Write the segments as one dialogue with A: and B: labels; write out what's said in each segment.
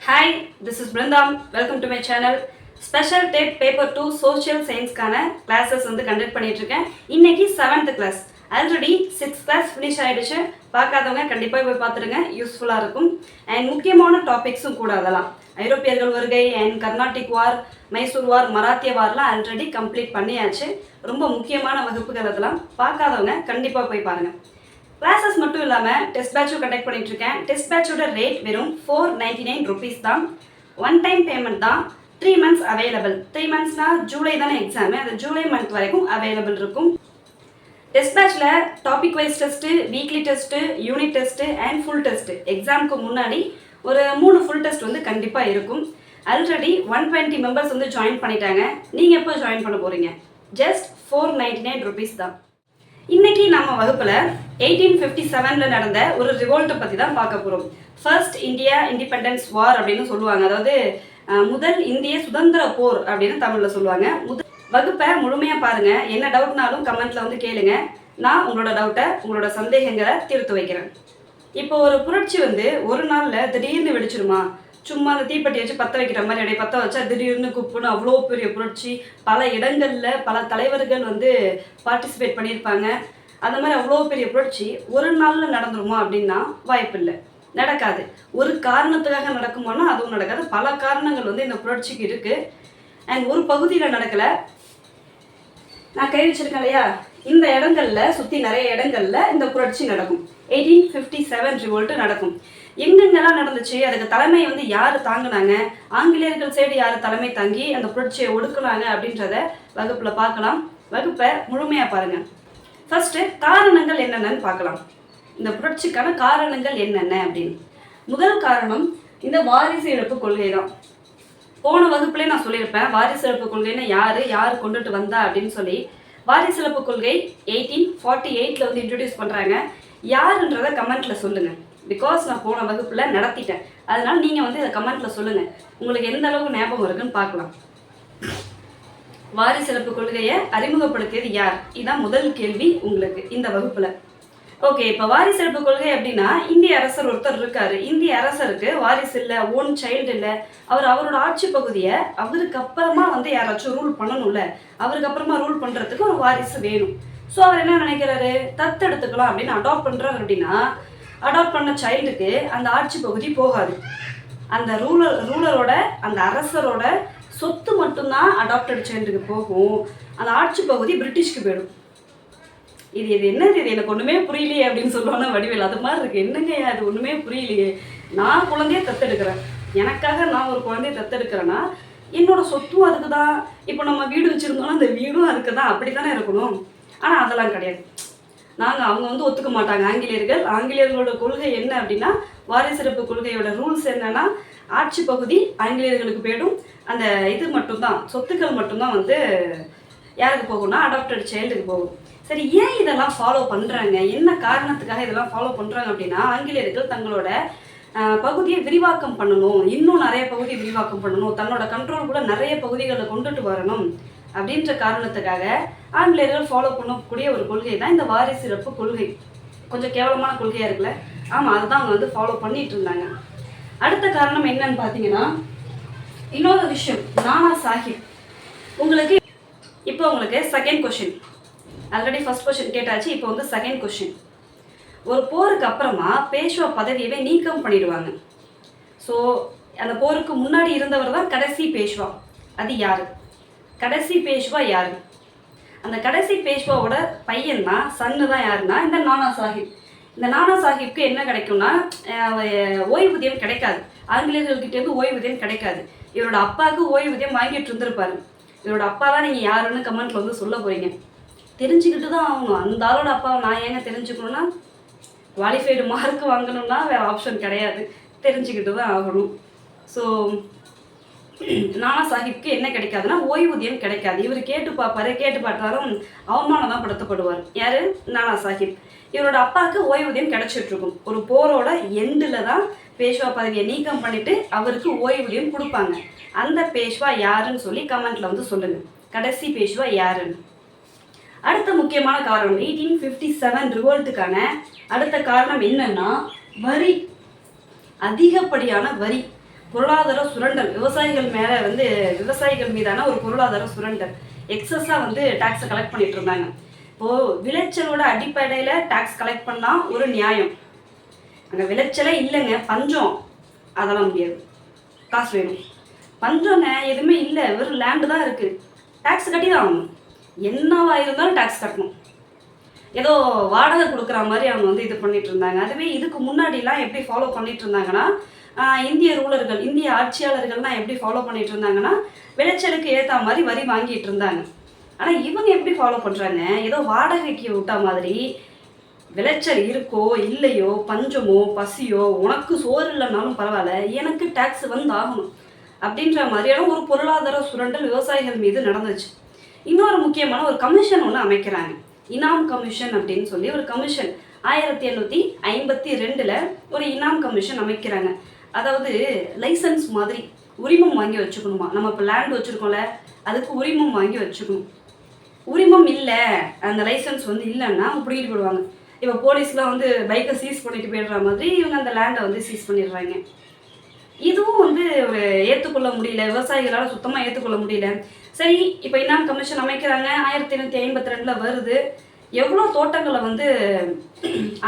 A: Hi, this is Brindam. Welcome to my channel. Special TET Paper 2 Social Science classes வந்து conduct பண்ணிட்டு இருக்கேன். இன்னைக்கு 7th class. Already 6th class finish ஆயிடுச்சு. பார்க்காதவங்க கண்டிப்பா போய் பார்த்துடுங்க, யூஸ்ஃபுல்லா இருக்கும். அண்ட் முக்கியமான டாபிக்ஸும் கூட அதெல்லாம் ஐரோப்பியர்கள் வருகை அண்ட் கர்நாடிக் வார், மைசூர் வார், மராத்திய வார்லாம் ஆல்ரெடி கம்ப்ளீட் பண்ணியாச்சு. ரொம்ப முக்கியமான வகுப்புகள் அதெல்லாம் பார்க்காதவங்க கண்டிப்பா போய் பாருங்க. கிளாஸஸ் மட்டும் இல்லாமல் டெஸ்ட் பேட்சும் கண்டக்ட் பண்ணிட்டு இருக்கேன். டெஸ்ட் பேட்சோட ரேட் வெறும் 499 rupees தான். ஒன் டைம் பேமெண்ட் தான். 3 months அவைலபிள். 3 monthsனா ஜூலை தானே எக்ஸாமு, அந்த ஜூலை மந்த் வரைக்கும் அவைலபிள் இருக்கும். டெஸ்ட் பேட்சில் topic wise test, weekly test, unit test and full test. எக்ஸாமுக்கு முன்னாடி ஒரு 3 ஃபுல் டெஸ்ட் வந்து கண்டிப்பாக இருக்கும். ஆல்ரெடி 120 மெம்பர்ஸ் வந்து ஜாயின் பண்ணிட்டாங்க. நீங்கள் எப்போ ஜாயின் பண்ண போகிறீங்க? ஜஸ்ட் 499 rupees தான். இன்னைக்கு நம்ம வகுப்புல 1857ல நடந்த ஒரு ரிவோல்ட்டை பத்தி தான் பார்க்க போறோம். ஃபர்ஸ்ட் இந்தியா இண்டிபெண்டன்ஸ் வார் அப்படின்னு சொல்லுவாங்க. அதாவது முதல் இந்திய சுதந்திர போர் அப்படின்னு தமிழ்ல சொல்லுவாங்க. வகுப்பை முழுமையா பாருங்க. என்ன டவுட்னாலும் கமெண்ட்ல வந்து கேளுங்க. நான் உங்களோட டவுட்டை, உங்களோட சந்தேகங்களை தீர்த்து வைக்கிறேன். இப்போ ஒரு புரட்சி வந்து ஒரு நாள்ல திடீர்னு வெடிச்சிருமா? சும்மா அந்த தீப்பெட்டி வச்சு பற்ற வைக்கிற மாதிரி அப்படியே பற்ற வச்சா திடீர்னு குப்புன்னு அவ்வளோ பெரிய புரட்சி, பல இடங்களில் பல தலைவர்கள் வந்து பார்ட்டிசிபேட் பண்ணியிருப்பாங்க. அந்த மாதிரி அவ்வளோ பெரிய புரட்சி ஒரு நாளில் நடந்துருமா அப்படின்னா வாய்ப்பு இல்லை, நடக்காது. ஒரு காரணத்துக்காக நடக்குமானா அதுவும் நடக்காது. பல காரணங்கள் வந்து இந்த புரட்சிக்கு இருக்குது. அண்ட் ஒரு பகுதியில் நடக்கலை. நான் கை வச்சிருக்கேன் இல்லையா, இந்த இடங்கள்ல சுற்றி நிறைய இடங்கள்ல இந்த புரட்சி நடக்கும். 1857 ரிவோல்ட் நடக்கும். எங்கெங்கெல்லாம் நடந்துச்சு, அதுக்கு தலைமை வந்து யார் தாங்கினாங்க, ஆங்கிலேயர்கள் சைடு யார் தலைமை தாங்கி அந்த புரட்சியை ஒடுக்குனாங்க அப்படின்றத வகுப்புல பார்க்கலாம். வகுப்பை முழுமையா பாருங்க. ஃபர்ஸ்ட் காரணங்கள் என்னென்னு பார்க்கலாம். இந்த புரட்சிக்கான காரணங்கள் என்னென்ன அப்படின்னு. முதல் காரணம் இந்த வாரிசு இழப்பு கொள்கை தான். போன வகுப்புலேயே நான் சொல்லியிருப்பேன் வாரிசு இழப்பு கொள்கைன்னு யார் கொண்டுட்டு வந்தா அப்படின்னு சொல்லி. வாரிசு இழப்பு கொள்கை 1848ல் வந்து இன்ட்ரடியூஸ் பண்ணுறாங்க. யாருன்றதை கமெண்ட்டில் சொல்லுங்கள். பிகாஸ் நான் போன வகுப்பில் நடத்திட்டேன். அதனால் நீங்கள் வந்து இதை கமெண்ட்டில் சொல்லுங்கள். உங்களுக்கு எந்த அளவுக்கு ஞாபகம் இருக்குன்னு பார்க்கலாம். வாரிசு இழப்பு கொள்கையை அறிமுகப்படுத்தியது யார்? இதுதான் முதல் கேள்வி உங்களுக்கு இந்த வகுப்பில். ஓகே, இப்போ வாரிசு இழப்பு கொள்கை அப்படின்னா இந்திய அரசர் ஒருத்தர் இருக்காரு. இந்திய அரசருக்கு வாரிசு இல்லை, ஓன் சைல்டு இல்லை. அவரோட ஆட்சி பகுதியை அவருக்கு அப்புறமா வந்து யாராச்சும் ரூல் பண்ணணும்ல, அவருக்கு அப்புறமா ரூல் பண்ணுறதுக்கு ஒரு வாரிசு வேணும். ஸோ அவர் என்ன நினைக்கிறாரு, தத்தெடுத்துக்கலாம் அப்படின்னு அடாப்ட் பண்ணுறாரு. அப்படின்னா அடாப்ட் பண்ண சைல்டுக்கு அந்த ஆட்சி பகுதி போகாது. அந்த ரூலரோட அந்த அரசரோட சொத்து மட்டும்தான் அடாப்டட் சைல்டுக்கு போகும். அந்த ஆட்சி பகுதி பிரிட்டிஷ்க்கு போயிடும். இது என்னது, இது எனக்கு ஒன்றுமே புரியலையே அப்படின்னு சொல்லுவாங்க வடிவேல். அது மாதிரி இருக்கு. என்னங்க அது ஒன்றுமே புரியலையே, நான் குழந்தைய தத்தெடுக்கிறேன், எனக்காக நான் ஒரு குழந்தைய தத்தெடுக்கிறேன்னா என்னோட சொத்தும் அதுக்கு தான். இப்போ நம்ம வீடு வச்சுருந்தோம்னா அந்த வீடும் அதுக்கு தான், அப்படி தானே இருக்கணும். ஆனால் அதெல்லாம் கிடையாது. அவங்க வந்து ஒத்துக்க மாட்டாங்க ஆங்கிலேயர்களோட கொள்கை என்ன அப்படின்னா, வாரிசிறப்பு கொள்கையோட ரூல்ஸ் என்னன்னா, ஆட்சி பகுதி ஆங்கிலேயர்களுக்கு போயிடும். அந்த இது மட்டும்தான், சொத்துக்கள் மட்டும்தான் வந்து யாருக்கு போகும்னா அடாப்டட் சைல்டுக்கு போகும். சரி, ஏன் இதெல்லாம் ஃபாலோ பண்ணுறாங்க, என்ன காரணத்துக்காக இதெல்லாம் ஃபாலோ பண்ணுறாங்க அப்படின்னா, ஆங்கிலேயர்கள் தங்களோட பகுதியை விரிவாக்கம் பண்ணணும், இன்னும் நிறைய பகுதியை விரிவாக்கம் பண்ணணும், தன்னோட கண்ட்ரோல் கூட நிறைய பகுதிகளை கொண்டுட்டு வரணும் அப்படின்ற காரணத்துக்காக ஆங்கிலேயர்கள் ஃபாலோ பண்ணக்கூடிய ஒரு கொள்கை தான் இந்த வாரிசு இழப்பு கொள்கை. கொஞ்சம் கேவலமான கொள்கையாக இருக்குல்ல? ஆமாம், அதுதான் அவங்க வந்து ஃபாலோ பண்ணிட்டு இருந்தாங்க. அடுத்த காரணம் என்னன்னு பார்த்தீங்கன்னா, இன்னொரு விஷயம், நானா சாஹிப். உங்களுக்கு second question. Already first question கேட்டாச்சு, இப்போ வந்து செகண்ட் கொஷின். ஒரு போருக்கு அப்புறமா பேஷ்வா பதவியவே நீக்கம் பண்ணிடுவாங்க. ஸோ அந்த போருக்கு முன்னாடி இருந்தவர் தான் கடைசி பேஷ்வா. அது யார்? கடைசி பேஷ்வா யாரு? அந்த கடைசி பேஷ்வாவோட பையன் தான், சன்னு தான் யாருன்னா இந்த நானா சாஹிப். இந்த நானா சாஹிப்க்கு என்ன கிடைக்கும்னா, ஓய்வூதியம் கிடைக்காது. ஆங்கிலேயர்கள்கிட்டேருந்து ஓய்வூதியம் கிடைக்காது. இவரோட அப்பாவுக்கு ஓய்வூதியம் வாங்கிட்டு இருந்திருப்பாரு. இவரோட அப்பா தான் நீங்கள் யாருன்னு கமெண்ட்ல வந்து சொல்ல போறீங்க. தெரிஞ்சுக்கிட்டு தான் ஆகணும். அந்த ஆளோட அப்பாவை நான் ஏங்க தெரிஞ்சுக்கணும்னா, குவாலிஃபைடு மார்க் வாங்கணும்னா வேற ஆப்ஷன் கிடையாது, தெரிஞ்சுக்கிட்டு தான் ஆகணும். ஸோ நானா சாஹிப்க்கு என்ன கிடைக்காதுன்னா ஓய்வூதியம் கிடைக்காது. இவர் கேட்டு பார்த்தாலும் அவமானம் தான் படுத்தப்படுவார். யாரு? நானா சாஹிப். இவரோட அப்பாவுக்கு ஓய்வூதியம் கிடைச்சிட்டு இருக்கும். ஒரு போரோட எண்டில் தான் பேஷ்வா பதவியை நீக்கம் பண்ணிட்டு அவருக்கு ஓய்வூதியம் கொடுப்பாங்க. அந்த பேஷ்வா யாருன்னு சொல்லி கமெண்ட்ல வந்து சொல்லுங்க, கடைசி பேஷ்வா யாருன்னு. அடுத்த முக்கியமான காரணம் 1857 ரிவோல்ட்டுக்கான அடுத்த காரணம் என்னன்னா வரி, அதிகப்படியான வரி. பொருளாதார சுரண்டல், விவசாயிகள் மேலே வந்து விவசாயிகள் மீதான ஒரு பொருளாதார சுரண்டல், எக்ஸஸாக வந்து டேக்ஸை கலெக்ட் பண்ணிட்டு இருந்தாங்க. இப்போது விளைச்சலோட அடிப்படையில் டேக்ஸ் கலெக்ட் பண்ணால் ஒரு நியாயம். அங்கே விளைச்சலே இல்லைங்க, பஞ்சம், அதெல்லாம் முடியாது, காசு வேணும். பஞ்சங்க எதுவுமே இல்லை, வெறும் லேண்டு தான் இருக்குது, டேக்ஸ் கட்டி தான் ஆகணும். என்னவா இருந்தாலும் டேக்ஸ் கட்டணும். ஏதோ வாடகை கொடுக்குற மாதிரி அவங்க வந்து இது பண்ணிட்டு இருந்தாங்க. அதுவே இதுக்கு முன்னாடிலாம் எப்படி ஃபாலோ பண்ணிட்டு இருந்தாங்கன்னா, இந்திய ரூலர்கள், இந்திய ஆட்சியாளர்கள்லாம் எப்படி ஃபாலோ பண்ணிட்டு இருந்தாங்கன்னா, விளைச்சலுக்கு ஏற்ற மாதிரி வரி வாங்கிட்டு இருந்தாங்க. ஆனால் இவங்க எப்படி ஃபாலோ பண்ணுறாங்க, ஏதோ வாடகைக்கு விட்டா மாதிரி, விளைச்சல் இருக்கோ இல்லையோ, பஞ்சமோ பசியோ, உனக்கு சோறு இல்லைனாலும் பரவாயில்ல, எனக்கு டேக்ஸ் வந்து ஆகணும் அப்படின்ற மாதிரியான ஒரு பொருளாதார சுரண்டல் விவசாயிகள் மீது நடந்துச்சு. இன்னொரு முக்கியமான ஒரு கமிஷன் ஒன்று அமைக்கிறாங்க, இனாம் கமிஷன் அப்படின்னு சொல்லி ஒரு கமிஷன். 1852 ஒரு இனாம் கமிஷன் அமைக்கிறாங்க. அதாவது லைசன்ஸ் மாதிரி உரிமம் வாங்கி வச்சுக்கணுமா. நம்ம இப்போ லேண்ட் வச்சுருக்கோம்ல, அதுக்கு உரிமம் வாங்கி வச்சுக்கணும். உரிமம் இல்லை, அந்த லைசன்ஸ் வந்து இல்லைன்னா பிடிக்கிட்டு போயிடுவாங்க. இப்போ போலீஸ்லாம் வந்து பைக்கை சீஸ் பண்ணிட்டு போயிடுற மாதிரி இவங்க அந்த லேண்டை வந்து சீஸ் பண்ணிடுறாங்க. இதுவும் வந்து ஒரு ஏற்றுக்கொள்ள முடியல, விவசாயிகளால் சுத்தமாக ஏற்றுக்கொள்ள முடியல. சரி, இப்போ இனாம் கமிஷன் அமைக்கிறாங்க, 1852 வருது. எவ்வளோ தோட்டங்களை வந்து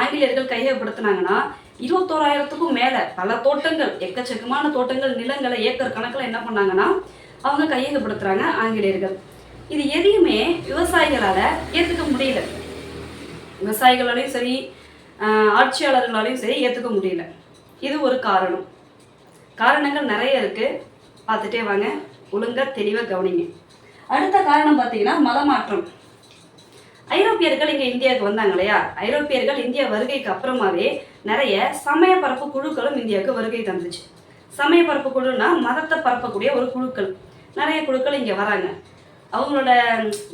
A: ஆங்கிலேயர்கள் கையகப்படுத்தினாங்கன்னா 21,000க்கும் மேலே பல தோட்டங்கள், எக்கச்சக்கமான தோட்டங்கள், நிலங்களை ஏக்கர் கணக்கில் என்ன பண்ணாங்கன்னா அவங்க கையகப்படுத்துகிறாங்க ஆங்கிலேயர்கள். இது எதையுமே விவசாயிகளால் ஏற்றுக்க முடியல. விவசாயிகளாலையும் சரி, ஆட்சியாளர்களாலையும் சரி ஏற்றுக்க முடியல. இது ஒரு காரணம். காரணங்கள் நிறைய இருக்குது, பார்த்துட்டே வாங்க, ஒழுங்காக தெளிவாக கவனிங்க. அடுத்த காரணம் பார்த்தீங்கன்னா மதமாற்றம். ஐரோப்பியர்கள் இங்கே இந்தியாவுக்கு வந்தாங்க இல்லையா, ஐரோப்பியர்கள் இந்தியா வருகைக்கு அப்புறமாவே நிறைய சமய பரப்பு குழுக்களும் இந்தியாவுக்கு வருகை தந்துச்சு. சமய பரப்பு குழுன்னா மதத்தை பரப்பக்கூடிய ஒரு குழுக்கள், நிறைய குழுக்கள் இங்கே வராங்க. அவங்களோட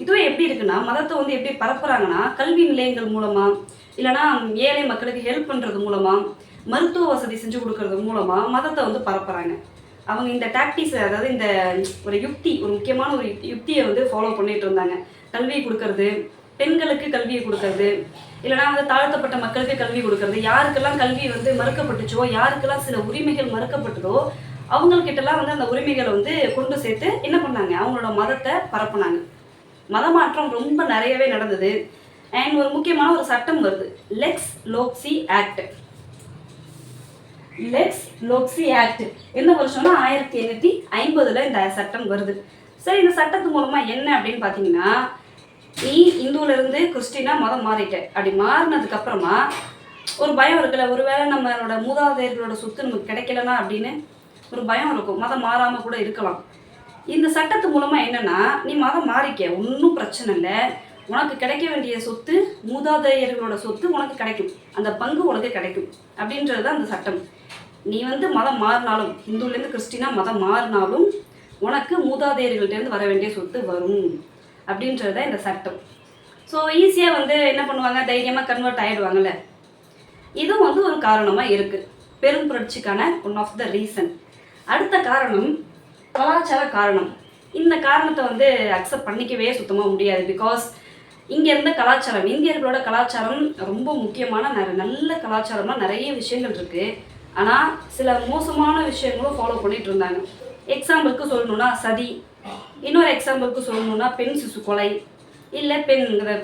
A: இதுவே எப்படி இருக்குன்னா, மதத்தை வந்து எப்படி பரப்புகிறாங்கன்னா, கல்வி நிலையங்கள் மூலமாக, இல்லைனா ஏழை மக்களுக்கு ஹெல்ப் பண்ணுறது மூலமாக, மருத்துவ வசதி செஞ்சு கொடுக்கறது மூலமாக மதத்தை வந்து பரப்புகிறாங்க. அவங்க இந்த டாக்டிக்ஸ், அதாவது இந்த ஒரு யுக்தி, ஒரு முக்கியமான ஒரு யுக்தியை வந்து ஃபாலோ பண்ணிட்டு இருந்தாங்க. கல்வி கொடுக்கறது, பெண்களுக்கு கல்வியை கொடுக்கறது, இல்லைனா வந்து தாழ்த்தப்பட்ட மக்களுக்கு கல்வி கொடுக்கறது, யாருக்கெல்லாம் கல்வி வந்து மறுக்கப்பட்டுச்சோ, யாருக்கெல்லாம் சில உரிமைகள் மறுக்கப்பட்டதோ அவங்கக்கிட்டலாம் வந்து அந்த உரிமைகளை வந்து கொண்டு சேர்த்து என்ன பண்ணாங்க, அவங்களோட மதத்தை பரப்புனாங்க. மதமாற்றம் ரொம்ப நிறையவே நடந்தது. அண்ட் ஒரு முக்கியமான ஒரு சட்டம் வருது, லெக்ஸ் லோக்சி ஆக்ட். லெக்ஸ் லோக்சி ஆக்ட் எந்த வருஷம்னா 1850 இந்த சட்டம் வருது. சரி, இந்த சட்டத்து மூலமாக என்ன அப்படின்னு பார்த்தீங்கன்னா, நீ இந்துவிலேருந்து கிறிஸ்டினா மதம் மாறிட்ட, அப்படி மாறினதுக்கு அப்புறமா ஒரு பயம் இருக்குல்ல, ஒருவேளை நம்மளோட மூதாதையர்களோட சொத்து நமக்கு கிடைக்கலனா அப்படின்னு ஒரு பயம் இருக்கும், மதம் மாறாமல் கூட இருக்கலாம். இந்த சட்டத்து மூலமாக என்னென்னா, நீ மதம் மாறிக்க, ஒன்றும் பிரச்சனை இல்லை, உனக்கு கிடைக்க வேண்டிய சொத்து, மூதாதையர்களோட சொத்து உனக்கு கிடைக்கும், அந்த பங்கு உனக்கு கிடைக்கும் அப்படின்றது தான் அந்த சட்டம். நீ வந்து மதம் மாறினாலும், இந்துலேருந்து கிறிஸ்டினா மதம் மாறினாலும் உனக்கு மூதாதையர்கள்ட்டேருந்து வர வேண்டிய சொத்து வரும் அப்படின்றது தான் இந்த சட்டம். ஸோ ஈஸியாக வந்து என்ன பண்ணுவாங்க, தைரியமாக கன்வெர்ட் ஆகிடுவாங்கல்ல. இதுவும் வந்து ஒரு காரணமாக இருக்குது, பெரும் புரட்சிக்கான ஒன் ஆஃப் த ரீசன். அடுத்த காரணம் கலாச்சார காரணம். இந்த காரணத்தை வந்து அக்செப்ட் பண்ணிக்கவே சுத்தமாக முடியாது. பிகாஸ் இங்கே இருந்த கலாச்சாரம், இந்தியர்களோட கலாச்சாரம் ரொம்ப முக்கியமான நல்ல கலாச்சாரமாக நிறைய விஷயங்கள் இருக்குது. ஆனால் சில மோசமான விஷயங்களும் ஃபாலோ பண்ணிட்டு இருந்தாங்க. எக்ஸாம்பிளுக்கு சொல்லணுன்னா சதி, இன்னொரு எக்ஸாம்பிளுக்கு சொல்லணுன்னா பெண் சிசு கொலை, இல்லை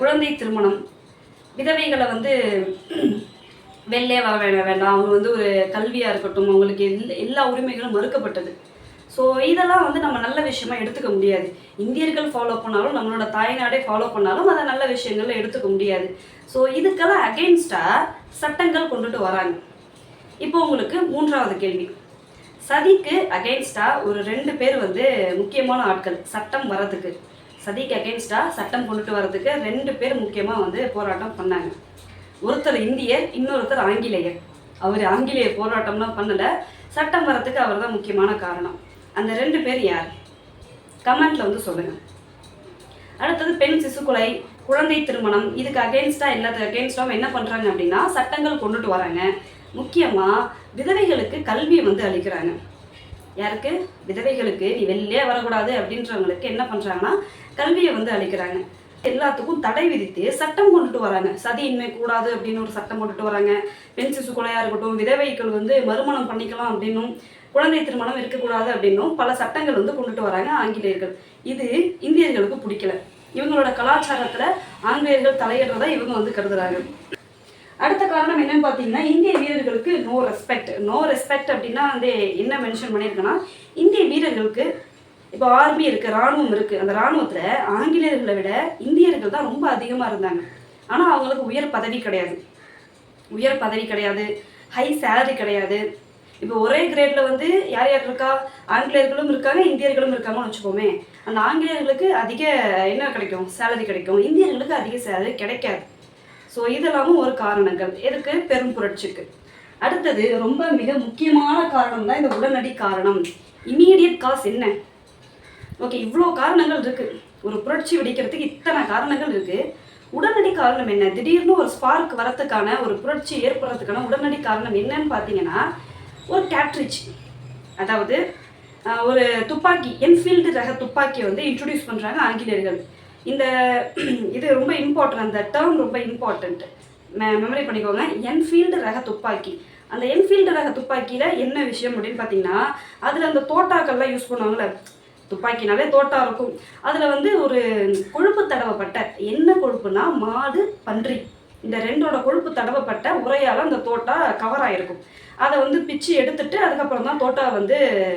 A: குழந்தை திருமணம், விதவைகளை வந்து வெளிலே வர வேண்டாம், அவங்க வந்து ஒரு கல்வியாக இருக்கட்டும், அவங்களுக்கு எல்லா உரிமைகளும் மறுக்கப்பட்டது. ஸோ இதெல்லாம் வந்து நம்ம நல்ல விஷயமா எடுத்துக்க முடியாது. இந்தியர்கள் ஃபாலோ பண்ணாலும், நம்மளோட தாய்நாடே ஃபாலோ பண்ணாலும் அதை நல்ல விஷயங்கள்ல எடுத்துக்க முடியாது. ஸோ இதுக்கெல்லாம் அகெயின்ஸ்டாக சட்டங்கள் கொண்டுட்டு வராங்க. இப்போ உங்களுக்கு மூன்றாவது கேள்வி, சதிக்கு அகெயின்ஸ்டாக ஒரு 2 பேர் வந்து முக்கியமான ஆட்கள் சட்டம் வரதுக்கு, சதிக்கு அகெயின்ஸ்டாக சட்டம் கொண்டுட்டு வரதுக்கு 2 பேர் முக்கியமாக வந்து போராட்டம் பண்ணாங்க. ஒருத்தர் இந்தியர், இன்னொருத்தர் ஆங்கிலேயர். அவர் ஆங்கிலேய போராட்டம்லாம் பண்ணலை, சட்டம் வரத்துக்கு அவர் தான் முக்கியமான காரணம். அந்த 2 பேர் யார், கமெண்ட்ல வந்து சொல்லுங்கள். அடுத்தது பெண் சிசு கொலை, குழந்தை திருமணம், இதுக்கு அகெயின்ஸ்டாக எல்லாத்துக்கு அகெயின்ஸ்டாகவும் என்ன பண்ணுறாங்க அப்படின்னா சட்டங்கள் கொண்டுட்டு வராங்க. முக்கியமாக விதவைகளுக்கு கல்வியை வந்து அளிக்கிறாங்க. யாருக்கு, விதவைகளுக்கு, நீ வெளியே வரக்கூடாது அப்படின்றவங்களுக்கு என்ன பண்ணுறாங்கன்னா கல்வியை வந்து அளிக்கிறாங்க. எல்லாத்துக்கும் தடை விதித்து சட்டம் கொண்டுட்டு வராங்க. சதியின்மை கூடாது அப்படின்னு ஒரு சட்டம் கொண்டுட்டு வராங்க. பெண் சிசு கொலையாக இருக்கட்டும், விதவைகள் வந்து மறுமணம் பண்ணிக்கலாம் அப்படின்னும், குழந்தை திருமணம் இருக்கக்கூடாது அப்படின்னும் பல சட்டங்கள் வந்து கொண்டுட்டு வராங்க ஆங்கிலேயர்கள். இது இந்தியர்களுக்கு பிடிக்கல. இவங்களோட கலாச்சாரத்துல ஆங்கிலேயர்கள் தலையிடுறதா இவங்க வந்து கருதுறாங்க. அடுத்த காரணம் என்னன்னு பார்த்தீங்கன்னா, இந்திய வீரர்களுக்கு நோ ரெஸ்பெக்ட் அப்படின்னா வந்து என்ன மென்ஷன் பண்ணியிருக்கேன்னா, இந்திய வீரர்களுக்கு இப்போ ஆர்மி இருக்குது, இராணுவம் இருக்குது. அந்த இராணுவத்தில் ஆங்கிலேயர்களை விட இந்தியர்கள் தான் ரொம்ப அதிகமாக இருந்தாங்க. ஆனால் அவங்களுக்கு உயர் பதவி கிடையாது, ஹை சேலரி கிடையாது. இப்போ ஒரே கிரேடில் வந்து யார் இருக்கா, ஆங்கிலேயர்களும் இருக்காங்க, இந்தியர்களும் இருக்காங்கன்னு வச்சுக்கோமே. அந்த ஆங்கிலேயர்களுக்கு அதிக என்ன கிடைக்கும், சேலரி கிடைக்கும். இந்தியர்களுக்கு அதிக சேலரி கிடைக்காது. ஸோ இதெல்லாமும் ஒரு காரணங்கள் எதுக்கு, பெரும் புரட்சிக்கு. அடுத்தது ரொம்ப மிக முக்கியமான காரணம் தான் இந்த உடனடி காரணம். இமீடியட் காஸ் என்ன? ஓகே, இவ்வளோ காரணங்கள் இருக்குது. ஒரு புரட்சி வெடிக்கிறதுக்கு இத்தனை காரணங்கள் இருக்குது. உடனடி காரணம் என்ன? திடீர்னு ஒரு ஸ்பார்க் வரத்துக்கான, ஒரு புரட்சி ஏற்படுறதுக்கான உடனடி காரணம் என்னன்னு பார்த்தீங்கன்னா, ஒரு கேட்ரிட்ஜ், அதாவது ஒரு துப்பாக்கி, என்ஃபீல்டு ரக துப்பாக்கியை வந்து இன்ட்ரடியூஸ் பண்ணுறாங்க ஆங்கிலேயர்கள். இந்த இது ரொம்ப இம்பார்ட்டன்ட், அந்த டேர்ம் ரொம்ப இம்பார்ட்டன்ட், மெமரி பண்ணிக்கோங்க. என்ஃபீல்டு ரக துப்பாக்கி. அந்த என்ஃபீல்டு ரக துப்பாக்கியில் என்ன விஷயம் அப்படின்னு பார்த்தீங்கன்னா, அதில் அந்த தோட்டாக்கள்லாம் யூஸ் பண்ணுவாங்கள்ல, துப்பாக்கினாலே தோட்டா இருக்கும். அதில் வந்து ஒரு கொழுப்பு தடவப்பட்ட, என்ன கொழுப்புனா மாடு, பன்றி, இந்த ரெண்டோட கொழுப்பு தடவப்பட்ட உரையால் அந்த தோட்டா கவர் ஆகிருக்கும். அதை வந்து பிச்சு எடுத்துட்டு அதுக்கப்புறம் தான் தோட்டா வந்து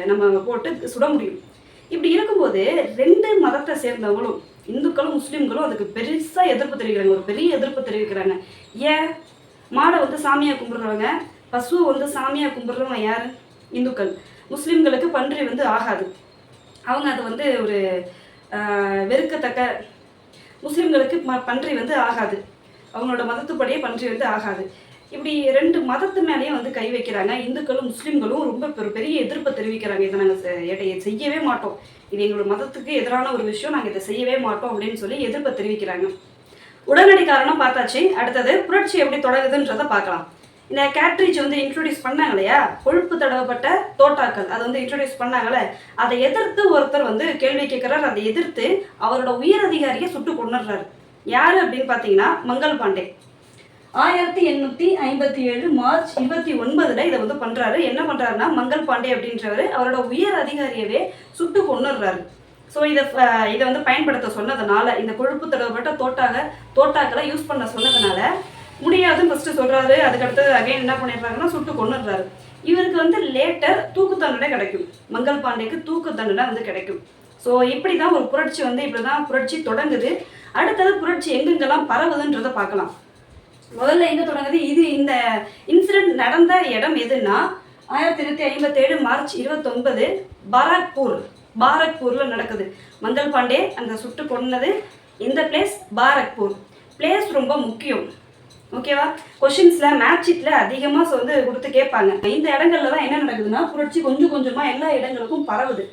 A: நம்ம போட்டு சுட முடியும். இப்படி இருக்கும்போது ரெண்டு மதத்தை சேர்ந்தவங்களும், இந்துக்களும் முஸ்லீம்களும் அதுக்கு பெருசாக எதிர்ப்பு தெரிவிக்கிறாங்க, ஒரு பெரிய எதிர்ப்பு தெரிவிக்கிறாங்க. ஏன்? மாடை வந்து சாமியாக கும்பிடுறவங்க, பசுவை வந்து சாமியாக கும்பிடுறவங்க யார்? இந்துக்கள். முஸ்லீம்களுக்கு பன்றி வந்து ஆகாது, அவங்க அது வந்து ஒரு வெறுக்கத்தக்க, முஸ்லீம்களுக்கு பன்றி வந்து ஆகாது, அவங்களோட மதத்துப்படியே பன்றி வந்து ஆகாது. இப்படி ரெண்டு மதத்து மேலேயும் வந்து கை வைக்கிறாங்க. இந்துக்களும் முஸ்லீம்களும் ரொம்ப பெரிய எதிர்ப்பை தெரிவிக்கிறாங்க. இதை நாங்கள் செய்யவே மாட்டோம், இது எங்களோட மதத்துக்கு எதிரான ஒரு விஷயம், நாங்கள் இதை செய்யவே மாட்டோம் அப்படின்னு சொல்லி எதிர்ப்பை தெரிவிக்கிறாங்க. உடனடி காரணம் பார்த்தாச்சு. அடுத்தது புரட்சி எப்படி தொடங்குதுன்றதை பார்க்கலாம். இந்த கேட்ரிட்ஜ் வந்து இன்ட்ரடியூஸ் பண்ணாங்க இல்லையா, கொழுப்பு தடவப்பட்ட தோட்டாக்கள், அதை வந்து இன்ட்ரடியூஸ் பண்ணாங்கல்ல, அதை எதிர்த்து ஒருத்தர் வந்து கேள்வி கேட்குறாரு. அதை எதிர்த்து அவரோட உயர் அதிகாரியை சுட்டு கொண்டுடுறாரு. யார் அப்படின்னு பார்த்தீங்கன்னா, மங்கள் பாண்டே. 1857 மார்ச் 29 இதை வந்து பண்ணுறாரு. என்ன பண்ணுறாருன்னா, மங்கள் பாண்டே அப்படின்றவர் அவரோட உயர் அதிகாரியவே சுட்டு கொண்டுடுறாரு. ஸோ இதை வந்து பயன்படுத்த சொன்னதுனால, இந்த கொழுப்பு தடவப்பட்ட தோட்டாக்களை யூஸ் பண்ண சொன்னதுனால முடியாதுன்னு ஃபஸ்ட்டு சொல்கிறாரு. அதுக்கடுத்து அகைன் என்ன பண்ணிடுறாங்கன்னா, சுட்டு கொண்டுடுறாரு. இவருக்கு வந்து லேட்டர் தூக்கு தண்டனை கிடைக்கும், மங்கள் பாண்டேக்கு தூக்கு தண்டனை வந்து கிடைக்கும். ஸோ இப்படி தான் ஒரு புரட்சி வந்து, இப்படி தான் புரட்சி தொடங்குது. அடுத்தது புரட்சி எங்கெங்கெல்லாம் பரவுதுன்றதை பார்க்கலாம். முதல்ல எங்கே தொடங்குது, இந்த இன்சிடென்ட் நடந்த இடம் எதுன்னா, 1857 மார்ச் 29 பாரக்பூரில் நடக்குது. மங்கள் பாண்டே அந்த சுட்டு கொன்னது இந்த பிளேஸ் பாரக்பூர். பிளேஸ் ரொம்ப முக்கியம், ஓகேவா? கொஷின்ஸில் மேட்ச் ஷீட்டில் அதிகமாக வந்து கொடுத்து கேட்பாங்க. இந்த இடங்கள்ல தான் என்ன நடக்குதுன்னா, புரட்சி கொஞ்சம் கொஞ்சமாக எல்லா இடங்களுக்கும் பரவுது.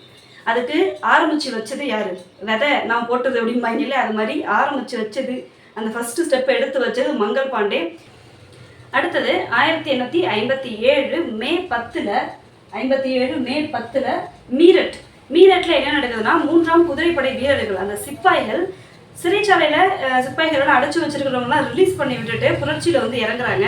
A: அதுக்கு ஆரம்பித்து வச்சது யார்? விதை நான் போட்டது அப்படிம்பாங்க இல்லை, அது மாதிரி ஆரம்பித்து வச்சது, அந்த ஃபஸ்ட்டு ஸ்டெப்பை எடுத்து வச்சது மங்கள் பாண்டே. அடுத்தது 1857 மே 10 மீரட்டில் என்ன நடக்குதுன்னா, 3ஆம் குதிரைப்படை வீரர்கள், அந்த சிப்பாய்கள், சிறைச்சாலையில் சிப்பாய்களோட அடைச்சி வச்சிருக்கிறவங்களாம் ரிலீஸ் பண்ணி விட்டுட்டு புரட்சியில் வந்து இறங்குறாங்க.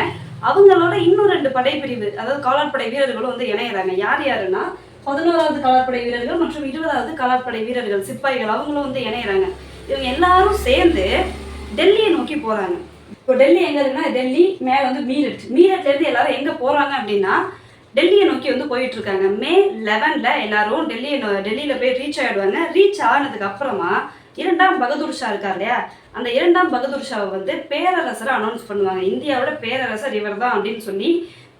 A: அவங்களோட இன்னும் 2 படைப்பிரிவு, அதாவது காலாட்படை வீரர்களும் வந்து இணையிறாங்க. யாருன்னா, 11வது காலாட்படை வீரர்கள் மற்றும் 20வது காலாட்படை வீரர்கள், சிப்பாய்கள், அவங்களும் வந்து இணையிறாங்க. இவங்க எல்லாரும் சேர்ந்து டெல்லியை நோக்கி போகிறாங்க. இப்போ டெல்லி எங்கே இருக்குன்னா, டெல்லி மேலே வந்து மீரட்லேருந்து எல்லாரும் எங்கே போகிறாங்க அப்படின்னா, டெல்லியை நோக்கி வந்து போயிட்டு இருக்காங்க. மே 11 எல்லாரும் டெல்லியில் போய் ரீச் ஆகிடுவாங்க. ரீச் ஆனதுக்கு அப்புறமா 2ஆம் பகதூர் ஷா இருக்கார் இல்லையா, அந்த 2ஆம் பகதூர் ஷாவை வந்து பேரரசரை அனௌன்ஸ் பண்ணுவாங்க. இந்தியாவோட பேரரசர் இவர் தான் அப்படின்னு சொல்லி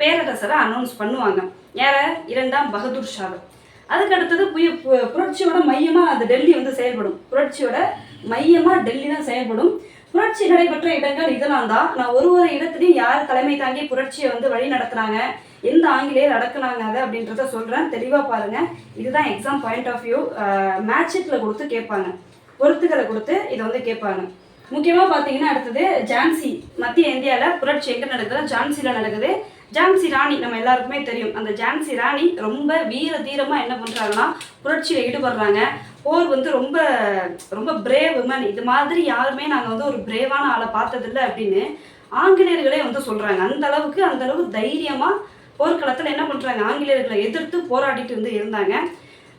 A: பேரரசரை அனௌன்ஸ் பண்ணுவாங்க. யார? 2ஆம் பகதூர் ஷாவை. அதுக்கு அடுத்தது புரட்சியோட மையமாக அது டெல்லி வந்து செயல்படும். புரட்சியோட மையமாக டெல்லி தான் செயல்படும். புரட்சி நடைபெற்ற இடங்கள் இதெல்லாம் தான். நான் ஒரு இடத்துலையும் யார் தலைமை தாங்கி புரட்சியை வந்து வழி நடத்துனாங்க, எந்த ஆங்கிலேயர் அடக்குனாங்க அதை அப்படின்றத சொல்கிறேன், தெளிவாக பாருங்கள். இதுதான் exam point of view. Match ஷீட்டில் கொடுத்து கேட்பாங்க, பொறுத்துக்களை கொடுத்து இதை வந்து கேட்பாங்க. முக்கியமாக பார்த்தீங்கன்னா, அடுத்தது ஜான்சி, மத்திய இந்தியாவில் புரட்சி எங்கே நடக்குதுன்னா ஜான்சியில் நடக்குது. ஜான்சி ராணி நம்ம எல்லாருக்குமே தெரியும். அந்த ஜான்சி ராணி ரொம்ப வீர தீரமாக என்ன பண்ணுறாங்கன்னா, புரட்சியில் ஈடுபடுறாங்க. போர் வந்து ரொம்ப ரொம்ப பிரேவ் உமன், இது மாதிரி யாருமே நாங்கள் வந்து ஒரு பிரேவான ஆளை பார்த்ததில்லை அப்படின்னு ஆங்கிலேயர்களே வந்து சொல்கிறாங்க. அந்த அளவுக்கு தைரியமாக போர்க்களத்தில் என்ன பண்ணுறாங்க, ஆங்கிலேயர்களை எதிர்த்து போராடிட்டு இருந்தாங்க.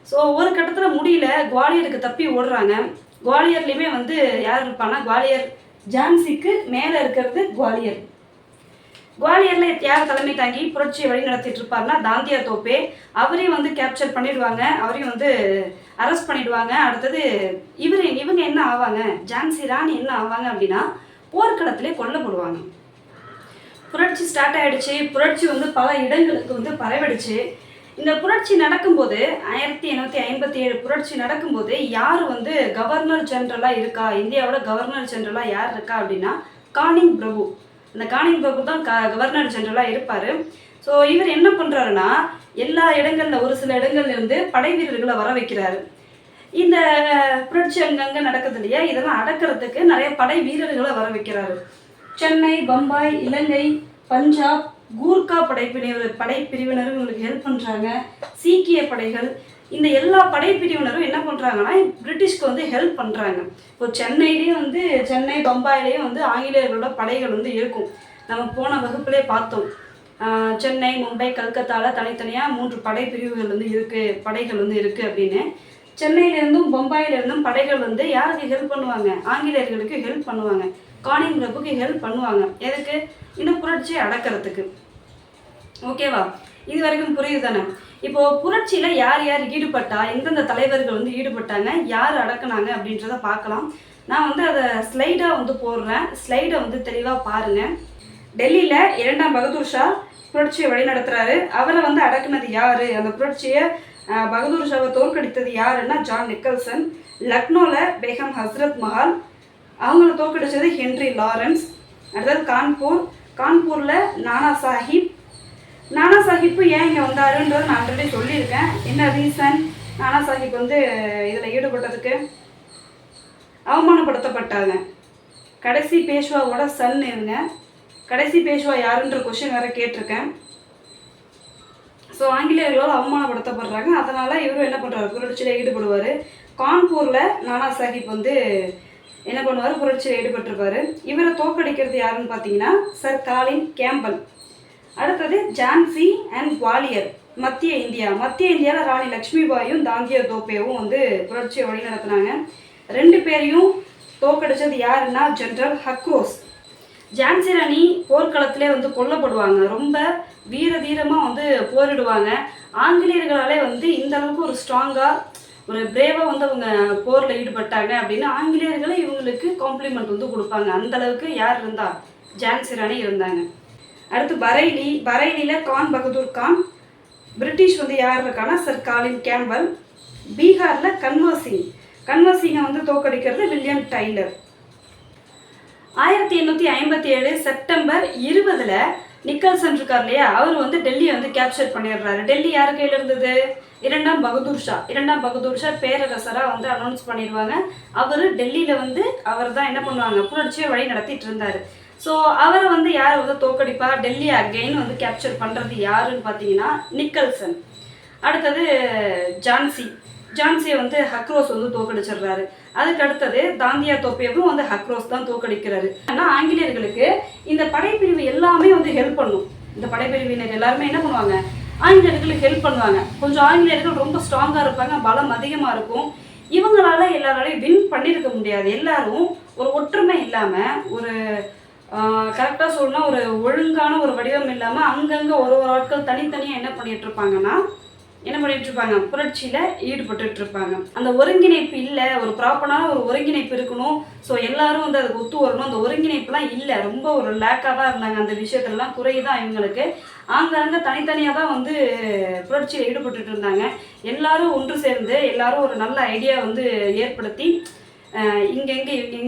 A: ஸோ ஒரு கட்டத்தில் முடியல, குவாலியருக்கு தப்பி ஓடுறாங்க. குவாலியர்லேயுமே வந்து யார் இருப்பான்னா, குவாலியர் ஜான்சிக்கு மேலே இருக்கிறது குவாலியர். குவாலியரில் யார் தலைமை தாங்கி புரட்சியை வழி நடத்திட்டு இருப்பாருன்னா தாந்தியா தோப்பே. அவரையும் வந்து கேப்சர் பண்ணிடுவாங்க, அவரையும் வந்து அரெஸ்ட் பண்ணிடுவாங்க. அடுத்தது இவங்க என்ன ஆவாங்க, ஜான்சி ராணி என்ன ஆவாங்க அப்படின்னா போர்க்களத்திலே கொல்லப்படுவாங்க. புரட்சி ஸ்டார்ட் ஆகிடுச்சு. புரட்சி வந்து பல இடங்களுக்கு வந்து பரவிடுச்சு. இந்த புரட்சி நடக்கும்போது 1857 புரட்சி நடக்கும்போது யார் வந்து கவர்னர் ஜெனரலாக இருக்கா, இந்தியாவோட கவர்னர் ஜெனரலாக யார் இருக்கா அப்படின்னா கானிங் பிரபு. அந்த கானிங் பிரபு தான் கவர்னர் ஜெனரலாக இருப்பார். ஸோ இவர் என்ன பண்ணுறாருன்னா எல்லா இடங்களில் ஒரு சில இடங்கள்ல இருந்து படை வீரர்களை வர வைக்கிறாரு. இந்த புரட்சி அங்கங்கே நடக்குது இல்லையா, இதெல்லாம் அடக்கிறதுக்கு நிறைய படை வீரர்களை வர வைக்கிறாரு. சென்னை, பம்பாய், இலங்கை, பஞ்சாப், கூர்கா படைப்பிரிவினரும் இவங்களுக்கு ஹெல்ப் பண்ணுறாங்க. சீக்கிய படைகள், இந்த எல்லா படைப்பிரிவினரும் என்ன பண்ணுறாங்கன்னா பிரிட்டிஷ்க்கு வந்து ஹெல்ப் பண்ணுறாங்க. இப்போ சென்னையிலேயும் வந்து சென்னை, பம்பாயிலேயும் வந்து ஆங்கிலேயர்களோட படைகள் வந்து இருக்கும். நம்ம போன வகுப்புலேயே பார்த்தோம். சென்னை, மும்பை, கல்கத்தாவில் தனித்தனியாக 3 படைப்பிரிவுகள் வந்து படைகள் வந்து இருக்குது அப்படின்னு. சென்னையிலேருந்தும் பம்பாயிலேருந்தும் படைகள் வந்து யாருக்கு ஹெல்ப் பண்ணுவாங்க, ஆங்கிலேயர்களுக்கு ஹெல்ப் பண்ணுவாங்க. கானிங் பிரபுக்கு ஹெல்ப் பண்ணுவாங்க. எதுக்கு, இந்த புரட்சியை அடக்கிறதுக்கு. ஓகேவா, இது வரைக்கும் புரியுது தானே? இப்போது புரட்சியில் யார் யார் ஈடுபட்டா, எந்தெந்த தலைவர்கள் வந்து ஈடுபட்டாங்க, யார் அடக்குனாங்க அப்படின்றத பார்க்கலாம். நான் வந்து அதை ஸ்லைடாக வந்து போடுறேன், ஸ்லைடை வந்து தெளிவாக பாருங்கள். டெல்லியில் 2ஆம் பகதூர் ஷா புரட்சியை வழிநடத்துகிறாரு. அவரை வந்து அடக்குனது யார், அந்த புரட்சியை பகதூர் ஷாவை தோற்கடித்தது யாருன்னா ஜான் நிக்கல்சன். லக்னோவில் பேகம் ஹஸ்ரத் மஹால், அவங்கள தோற்கடிச்சது ஹென்ரி லாரன்ஸ். அடுத்தது கான்பூரில் நானா சாஹிப்பு ஏன் இங்கே வந்தாருன்றது நான் ஆல்ரெடி சொல்லியிருக்கேன். என்ன ரீசன், நானா சாஹிப் வந்து இதில் ஈடுபட்டதுக்கு அவமானப்படுத்தப்பட்டாங்க. கடைசி பேஷ்வாவோட சன் இவங்க. கடைசி பேஷ்வா யாருன்ற கொஸ்டின் வேறு கேட்டிருக்கேன். ஸோ ஆங்கிலேயர்களால் அவமானப்படுத்தப்படுறாங்க. அதனால் இவரும் என்ன பண்ணுறாரு, புரட்சியில் ஈடுபடுவார். கான்பூரில் நானா சாஹிப் வந்து என்ன பண்ணுவார், புரட்சியில் ஈடுபட்டிருப்பார். இவரை தோற்கடிக்கிறது யாருன்னு பார்த்தீங்கன்னா சர் காலின் கேம்பல். அடுத்தது ஜான்சி அண்ட் குவாலியர், மத்திய இந்தியாவில் ராணி லக்ஷ்மிபாயும் தாந்தியா தோப்பேவும் வந்து புரட்சியை வழி நடத்தினாங்க. 2 பேரையும் தோற்கடிச்சது யாருன்னா ஜெனரல் ஹக்ரோஸ். ஜான்சி ராணி போர்க்களத்திலே வந்து கொல்லப்படுவாங்க. ரொம்ப வீரதீரமாக வந்து போரிடுவாங்க. ஆங்கிலேயர்களாலே வந்து இந்த அளவுக்கு ஒரு ஸ்ட்ராங்காக ஒரு பிரேவாக வந்து அவங்க போரில் ஈடுபட்டாங்க அப்படின்னு ஆங்கிலேயர்களே இவங்களுக்கு காம்ப்ளிமெண்ட் வந்து கொடுப்பாங்க. அந்தளவுக்கு யார் இருந்தா, ஜான்சி ராணி இருந்தாங்க. அடுத்து பரைலியில் கான் பகதூர் கான். பிரிட்டிஷ் வந்து யார் இருக்கான்னா சர் காலின் கேம்பல். பீகாரில் கன்வர்சிங்கை வந்து தோற்கடிக்கிறது வில்லியம் டைலர். 1857 செப்டம்பர் 20 நிக்கல்சன் இருக்கார் இல்லையா, அவர் வந்து டெல்லியை வந்து கேப்சர் பண்ணிடுறாரு. டெல்லி யார் கையில் இருந்தது, 2ஆம் பகதூர் ஷா பேரரசராக வந்து அனௌன்ஸ் பண்ணிடுவாங்க. அவர் டெல்லியில் வந்து அவர் தான் என்ன பண்ணுவாங்க, புரட்சியை வழி நடத்திட்டு இருந்தார். ஸோ அவரை வந்து யார் வந்து தோற்கடிப்பா, டெல்லி அகெயின் வந்து கேப்சர் பண்ணுறது யாருன்னு பார்த்தீங்கன்னா நிக்கல்சன். அடுத்தது ஜான்சியை வந்து ஹக்ரோஸ் வந்து தோற்கடிச்சிடுறாரு. அதுக்கு அடுத்தது தாந்தியா தோப்பேவும் வந்து ஹக்ரோஸ் தான் தோற்கடிக்கிறாரு. ஆனால் ஆங்கிலேயர்களுக்கு இந்த படைப்பிரிவு எல்லாமே வந்து ஹெல்ப் பண்ணும். இந்த படைப்பிரிவினர் எல்லாருமே என்ன பண்ணுவாங்க, ஆங்கிலேயர்களுக்கு ஹெல்ப் பண்ணுவாங்க. கொஞ்சம் ஆங்கிலேயர்கள் ரொம்ப ஸ்ட்ராங்காக இருப்பாங்க, பலம் அதிகமாக இருக்கும். இவங்களால எல்லாராலையும் வின் பண்ணியிருக்க முடியாது. எல்லாரும் ஒரு ஒற்றுமை இல்லாமல், ஒரு கரெக்டாக சொல்லணும், ஒரு ஒழுங்கான ஒரு வடிவம் இல்லாமல் அங்கங்கே ஒரு ஆட்கள் தனித்தனியாக என்ன பண்ணிட்டு இருப்பாங்கன்னா புரட்சியில் ஈடுபட்டு இருப்பாங்க. அந்த ஒருங்கிணைப்பு இல்லை, ஒரு ப்ராப்பரான ஒரு ஒருங்கிணைப்பு இருக்கணும். ஸோ எல்லாரும் வந்து அதுக்கு ஒத்து வரணும். அந்த ஒருங்கிணைப்புலாம் இல்லை, ரொம்ப ஒரு லேக்காக தான் இருந்தாங்க. அந்த விஷயத்துலலாம் குறைதான் இவங்களுக்கு. ஆங்காங்க தனித்தனியாக தான் வந்து புரட்சியில் ஈடுபட்டு இருந்தாங்க. எல்லாரும் ஒன்று சேர்ந்து எல்லாரும் ஒரு நல்ல ஐடியா வந்து ஏற்படுத்தி இங்கே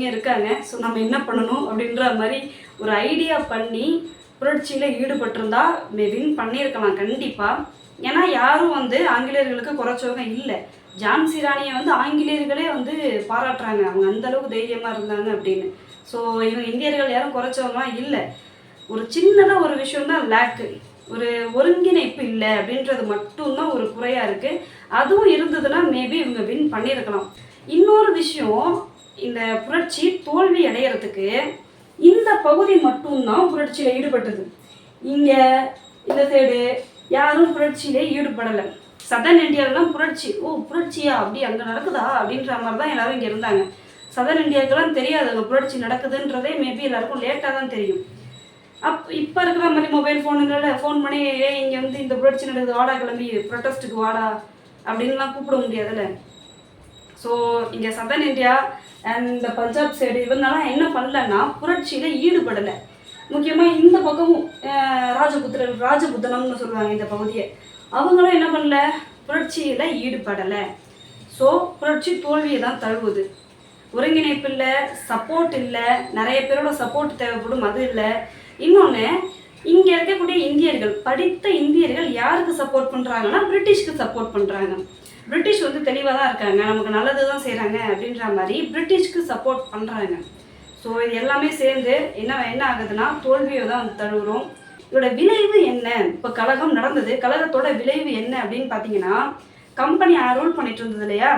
A: இருக்காங்க, ஸோ நம்ம என்ன பண்ணணும் அப்படின்ற மாதிரி ஒரு ஐடியா பண்ணி புரட்சியில் ஈடுபட்டிருந்தா வின் பண்ணியிருக்கலாம் கண்டிப்பாக. ஏன்னா யாரும் வந்து ஆங்கிலேயர்களுக்கு குறைச்சவங்க இல்லை. ஜான்சி ராணியை வந்து ஆங்கிலேயர்களே வந்து பாராட்டுறாங்க, அவங்க அந்தளவுக்கு தைரியமாக இருந்தாங்க அப்படின்னு. ஸோ இவங்க இந்தியர்கள் யாரும் குறைச்சவங்களாம் இல்லை. ஒரு சின்னதாக ஒரு விஷயம்தான் லேக்கு, ஒரு ஒருங்கிணைப்பு இல்லை அப்படின்றது மட்டும்தான் ஒரு குறையாக இருக்குது. அதுவும் இருந்ததுன்னா மேபி இவங்க வின் பண்ணியிருக்கலாம். இன்னொரு விஷயம், இந்த புரட்சி தோல்வி அடைகிறதுக்கு இந்த பகுதி மட்டும்தான் புரட்சியில் ஈடுபட்டது. இங்கே இந்த சைடு யாரும் புரட்சியிலே ஈடுபடலை. சதர்ன் இந்தியாவிலாம் புரட்சி, புரட்சியா அப்படி அங்கே நடக்குதா அப்படின்ற மாதிரி தான் எல்லாரும் இங்கே இருந்தாங்க. சதர்ன் இந்தியாவுக்கெல்லாம் தெரியாது அங்கே புரட்சி நடக்குதுன்றதே மேபி எல்லாருக்கும் லேட்டாக தான் தெரியும். இப்போ இருக்கிற மாதிரி மொபைல் ஃபோனுங்களில் ஃபோன் பண்ணி இங்கே வந்து இந்த புரட்சி நடக்குது வாடா கிளம்பி ப்ரொட்டஸ்ட்டுக்கு வாடா அப்படின்லாம் கூப்பிட முடியாதுல்ல. ஸோ இங்கே சதர்ன் இந்தியா அண்ட் இந்த பஞ்சாப் சைடு இவங்கெல்லாம் என்ன பண்ணலன்னா புரட்சியில் ஈடுபடலை. முக்கியமாக இந்த பக்கமும் ராஜபுத்தனம்னு சொல்லுவாங்க இந்த பகுதியை, அவங்களும் என்ன பண்ணல, புரட்சியில் ஈடுபடலை. ஸோ புரட்சி தோல்வியை தான் தழுவுது. ஒருங்கிணைப்பு இல்லை, சப்போர்ட் இல்லை, நிறைய பேரோட சப்போர்ட் தேவைப்படும், அது இல்லை. இன்னொன்று, இங்கே இருக்கக்கூடிய இந்தியர்கள், படித்த இந்தியர்கள் யாருக்கு சப்போர்ட் பண்ணுறாங்கன்னா பிரிட்டிஷ்க்கு சப்போர்ட் பண்ணுறாங்க. பிரிட்டிஷ் வந்து தெளிவாக தான் இருக்காங்க, நமக்கு நல்லது தான் செய்கிறாங்க அப்படின்ற மாதிரி பிரிட்டிஷ்க்கு சப்போர்ட் பண்ணுறாங்க. ஸோ இது எல்லாமே சேர்ந்து என்ன ஆகுதுன்னா தோல்வியை தான் வந்து தழுவுறோம். இதோட விளைவு என்ன? இப்போ கழகம் நடந்தது, கழகத்தோட விளைவு என்ன அப்படின்னு பார்த்தீங்கன்னா, கம்பெனி யார் ரூல் பண்ணிட்டு இருந்தது இல்லையா,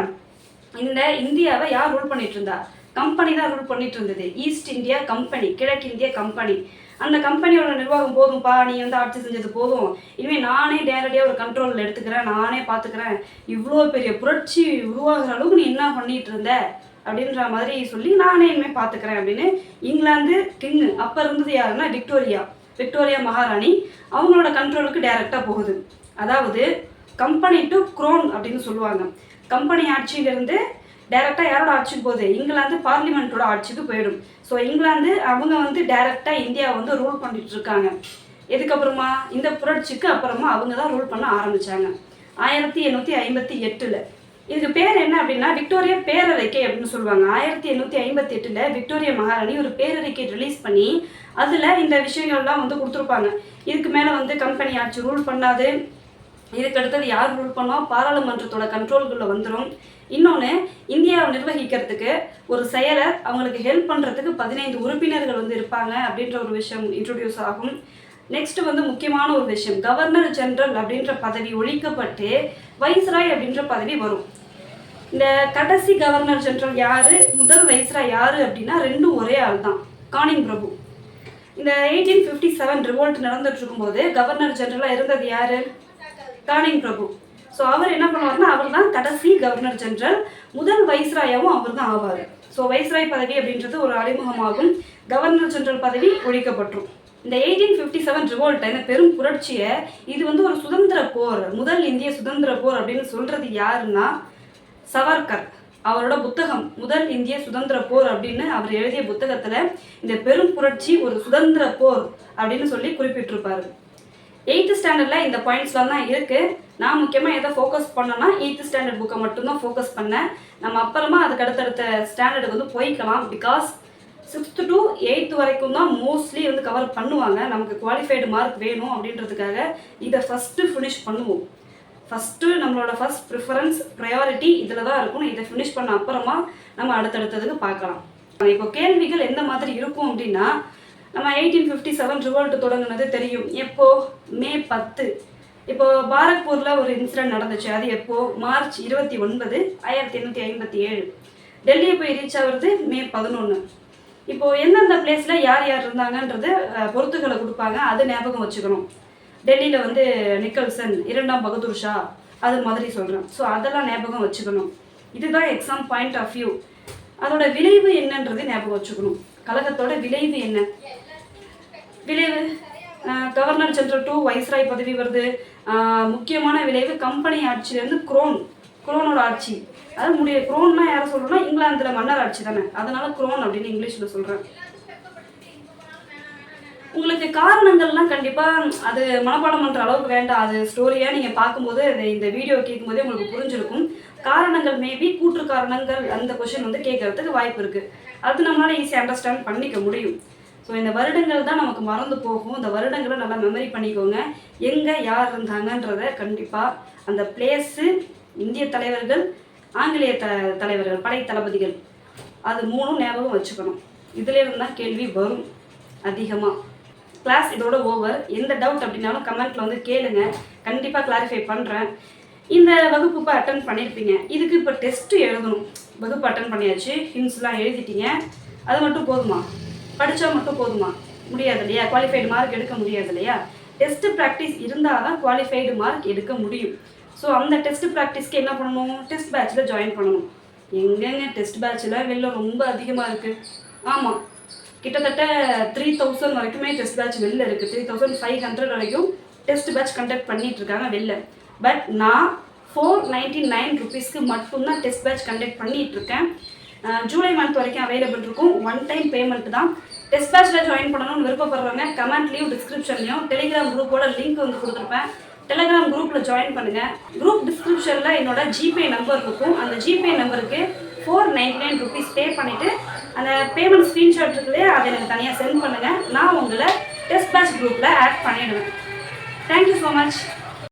A: இந்த இந்தியாவை யார் ரூல் பண்ணிட்டு இருந்தா? கம்பெனி தான் ரூல் பண்ணிட்டு இருந்தது. ஈஸ்ட் இந்தியா கம்பெனி, கிழக்கு இந்திய கம்பெனி. அந்த கம்பெனியோட நிர்வாகம் போதும்ப்பா, நீ வந்து ஆட்சி செஞ்சது போதும், இனிமேல் நானே நேரடியாக ஒரு கண்ட்ரோலில் எடுத்துக்கிறேன், நானே பார்த்துக்கிறேன், இவ்வளோ பெரிய புரட்சி உருவாகிற அளவுக்கு நீ என்ன பண்ணிட்டு இருந்த அப்படின்ற மாதிரி சொல்லி நானே இனிமேல் பார்த்துக்கிறேன் அப்படின்னு இங்கிலாந்து கிங்கு, அப்போ இருந்தது யாருன்னா விக்டோரியா மகாராணி, அவங்களோட கண்ட்ரோலுக்கு டைரெக்டாக போகுது. அதாவது கம்பெனி டு க்ரோன் அப்படின்னு சொல்லுவாங்க. கம்பெனி ஆட்சியிலிருந்து டைரெக்டாக யாரோட ஆட்சிக்கு போகுது? இங்கிலாந்து பார்லிமெண்ட்டோட ஆட்சிக்கு போயிடும். ஸோ இங்கிலாந்து அவங்க வந்து டைரெக்டாக இந்தியாவை வந்து ரூல் பண்ணிட்டு இருக்காங்க. இதுக்கப்புறமா இந்த புரட்சிக்கு அப்புறமா அவங்க தான் ரூல் பண்ண ஆரம்பித்தாங்க 1858. இதுக்கு பேர் என்ன அப்படின்னா விக்டோரியா பேரறிக்கை அப்படின்னு சொல்லுவாங்க. 1858 விக்டோரியா மகாராணி ஒரு பேரறிக்கை ரிலீஸ் பண்ணி அதில் இந்த விஷயங்கள்லாம் வந்து கொடுத்துருப்பாங்க. இதுக்கு மேலே வந்து கம்பெனி ஆட்சி ரூல் பண்ணாது, இதுக்கு அடுத்தது யார் ரூல் பண்ணோம், பாராளுமன்றத்தோட கண்ட்ரோல்குள்ளே வந்துடும். இன்னொன்று, இந்தியாவை நிர்வகிக்கிறதுக்கு ஒரு செயலர், அவங்களுக்கு ஹெல்ப் பண்ணுறதுக்கு 15 உறுப்பினர்கள் வந்து இருப்பாங்க அப்படின்ற ஒரு விஷயம் இன்ட்ரொடியூஸ் ஆகும். நெக்ஸ்ட் வந்து முக்கியமான ஒரு விஷயம், கவர்னர் ஜெனரல் அப்படின்ற பதவி ஒழிக்கப்பட்டு வைஸ்ராய் அப்படின்ற பதவி வரும். இந்த கடைசி கவர்னர் ஜெனரல் யாரு, முதல் வைஸ்ராய் யாரு அப்படின்னா ரெண்டும் ஒரே ஆள் தான், கானிங் பிரபு. இந்த 1857 ரிவோல்ட் நடந்துட்டு இருக்கும்போது கவர்னர் ஜெனரலாக இருந்தது யாரு? கானிங் பிரபு. ஸோ அவர் என்ன பண்ணுவார்னா அவர் தான் கடைசி கவர்னர் ஜெனரல், முதல் வைஸ்ராயாவும் அவர் தான் ஆவார். ஸோ வைஸ்ராய் பதவி அப்படின்றது ஒரு அறிமுகமாகும், கவர்னர் ஜெனரல் பதவி ஒழிக்கப்பட்டுரும். இந்த 1857 ரிவோல்ட், இந்த பெரும் புரட்சியை, இது வந்து ஒரு சுதந்திர போர், முதல் இந்திய சுதந்திர போர் அப்படின்னு சொல்றது யாருன்னா சவர்கர். அவரோட புத்தகம் முதல் இந்திய சுதந்திர போர் அப்படின்னு அவர் எழுதிய புத்தகத்தில் இந்த பெரும் புரட்சி ஒரு சுதந்திர போர் அப்படின்னு சொல்லி குறிப்பிட்டிருப்பாரு. 8th ஸ்டாண்டர்டில் இந்த பாயிண்ட்ஸ்லாம் தான் இருக்குது. நான் முக்கியமாக எதை ஃபோக்கஸ் பண்ணேன்னா 8th ஸ்டாண்டர்ட் புக்கை மட்டும்தான் ஃபோக்கஸ் பண்ணேன். நம்ம அப்புறமா அதுக்கு அடுத்தடுத்த ஸ்டாண்டர்டுக்கு வந்து போய்க்கலாம். பிகாஸ் 6th to 8th வரைக்கும் தான் மோஸ்ட்லி வந்து கவர் பண்ணுவாங்க. நமக்கு குவாலிஃபைடு மார்க் வேணும் அப்படின்றதுக்காக இதை ஃபஸ்ட்டு ஃபினிஷ் பண்ணுவோம். ஃபஸ்ட்டு நம்மளோட ஃபஸ்ட் ப்ரிஃபரன்ஸ் ப்ரையாரிட்டி இதில் தான் இருக்கும். இதை ஃபினிஷ் பண்ண அப்புறமா நம்ம அடுத்தடுத்ததுக்கு பார்க்கலாம். இப்போ கேள்விகள் எந்த மாதிரி இருக்கும் அப்படின்னா, நம்ம 1857 ரிவோல்ட் தொடங்கினது தெரியும். எப்போ? மே 10. இப்போ பாரக்பூரில் ஒரு இன்சிடென்ட் நடந்துச்சு. அது எப்போ? மார்ச் 29, 1857. டெல்லியை போய் ரீச் ஆகுறது மே 11. இப்போது எந்தெந்த பிளேஸில் யார் யார் இருந்தாங்கன்றது பொறுத்துக்களை கொடுப்பாங்க, அது ஞாபகம் வச்சுக்கணும். டெல்லியில் வந்து நிக்கல்சன், 2ஆம் பகதூர் ஷா, அது மாதிரி சொல்கிறேன். ஸோ அதெல்லாம் ஞாபகம் வச்சுக்கணும். இதுதான் எக்ஸாம் பாயிண்ட் ஆஃப் வியூ. அதோட விளைவு என்னன்றது ஞாபகம் வச்சுக்கணும். கழகத்தோட விளைவு என்ன? விளைவு கவர்னர் ஜெனரல் டு வைஸ்ராய் பதவி வருது. முக்கியமான விளைவு கம்பெனி ஆட்சியிலேருந்து குரோனோட ஆட்சி. அது குரோன்னா யாரை சொல்கிறோன்னா இங்கிலாந்தில் மன்னர் ஆட்சி தானே, அதனால குரோன் அப்படின்னு இங்கிலீஷில் சொல்கிறேன். உங்களுக்கு காரணங்கள்லாம் கண்டிப்பாக அது மனப்பாடம் பண்ணுற அளவுக்கு வேண்டாம். அது ஸ்டோரியாக நீங்கள் பார்க்கும்போது இந்த வீடியோ கேட்கும்போதே உங்களுக்கு புரிஞ்சிருக்கும். காரணங்கள் மேபி கூற்று காரணங்கள் அந்த கொஷின் வந்து கேட்கறதுக்கு வாய்ப்பு இருக்குது. அது நம்மளால் ஈஸியாக அண்டர்ஸ்டாண்ட் பண்ணிக்க முடியும். ஸோ இந்த வருடங்கள் தான் நமக்கு மறந்து போகும். இந்த வருடங்களை நல்லா மெமரி பண்ணிக்கோங்க. எங்கே யார் இருந்தாங்கன்றத கண்டிப்பாக அந்த பிளேஸு, இந்திய தலைவர்கள், ஆங்கிலேய தலைவர்கள், படை தளபதிகள், அது 3 ஞாபகம் வச்சுக்கணும். இதுலேருந்து தான் கேள்வி வரும் அதிகமாக. கிளாஸ் இதோட ஓவர். எந்த டவுட் அப்படின்னாலும் கமெண்ட்டில் வந்து கேளுங்க, கண்டிப்பாக கிளாரிஃபை பண்ணுறேன். இந்த வகுப்பு இப்போ அட்டன் பண்ணியிருப்பீங்க. இதுக்கு இப்போ டெஸ்ட்டு எழுதணும். வகுப்பு அட்டன் பண்ணியாச்சு, ஹிண்ட்ஸ்லாம் எழுதிட்டீங்க. அது மட்டும் போதுமா? படித்தா மட்டும் போதுமா? முடியாது இல்லையா? குவாலிஃபைடு மார்க் எடுக்க முடியாது இல்லையா? டெஸ்ட் ப்ராக்டிஸ் இருந்தால் தான் குவாலிஃபைடு மார்க் எடுக்க முடியும். ஸோ அந்த டெஸ்ட் ப்ராக்டிஸ்க்கு என்ன பண்ணணும், டெஸ்ட் பேட்சில் ஜாயின் பண்ணணும். எங்கெங்க டெஸ்ட் பேட்சில் வெளில ரொம்ப அதிகமாக இருக்குது. ஆமாம், கிட்டத்தட்ட 3000 வரைக்குமே டெஸ்ட் பேட்ச் வெளில இருக்குது. 3500 வரைக்கும் டெஸ்ட் பேட்ச் கண்டக்ட் பண்ணிட்டு இருக்காங்க வெளில. பட் நான் 499 ருபீஸ்க்கு மட்டும்தான் டெஸ்ட் பேட்ச் கண்டக்ட் பண்ணிட்டு இருக்கேன். ஜூலை மந்த் வரைக்கும் அவைலபிள் இருக்கும். ஒன் டைம் பேமெண்ட் தான். டெஸ்ட் பேட்சில் ஜாயின் பண்ணணும்னு விருப்பப்படுறவங்க கமெண்ட்லேயும் டிஸ்கிரிப்ஷன்லையும் டெலிகிராம் குரூப்போட லிங்க் வந்து கொடுத்துருப்பேன். டெலிகிராம் குரூப்பில் ஜாயின் பண்ணுங்கள். குரூப் டிஸ்கிரிப்ஷனில் என்னோட ஜிபே நம்பர் இருக்கும். அந்த ஜிபே நம்பருக்கு 499 ருபீஸ் பே பண்ணிவிட்டு அந்த பேமெண்ட் ஸ்க்ரீன்ஷாட் இருக்குல்லையே அதை எனக்கு தனியாக சென்ட் பண்ணுங்கள். நான் உங்களை டெஸ்ட் பேட்ச் குரூப்பில் ஆட் பண்ணிவிடுவேன். Thank you so much.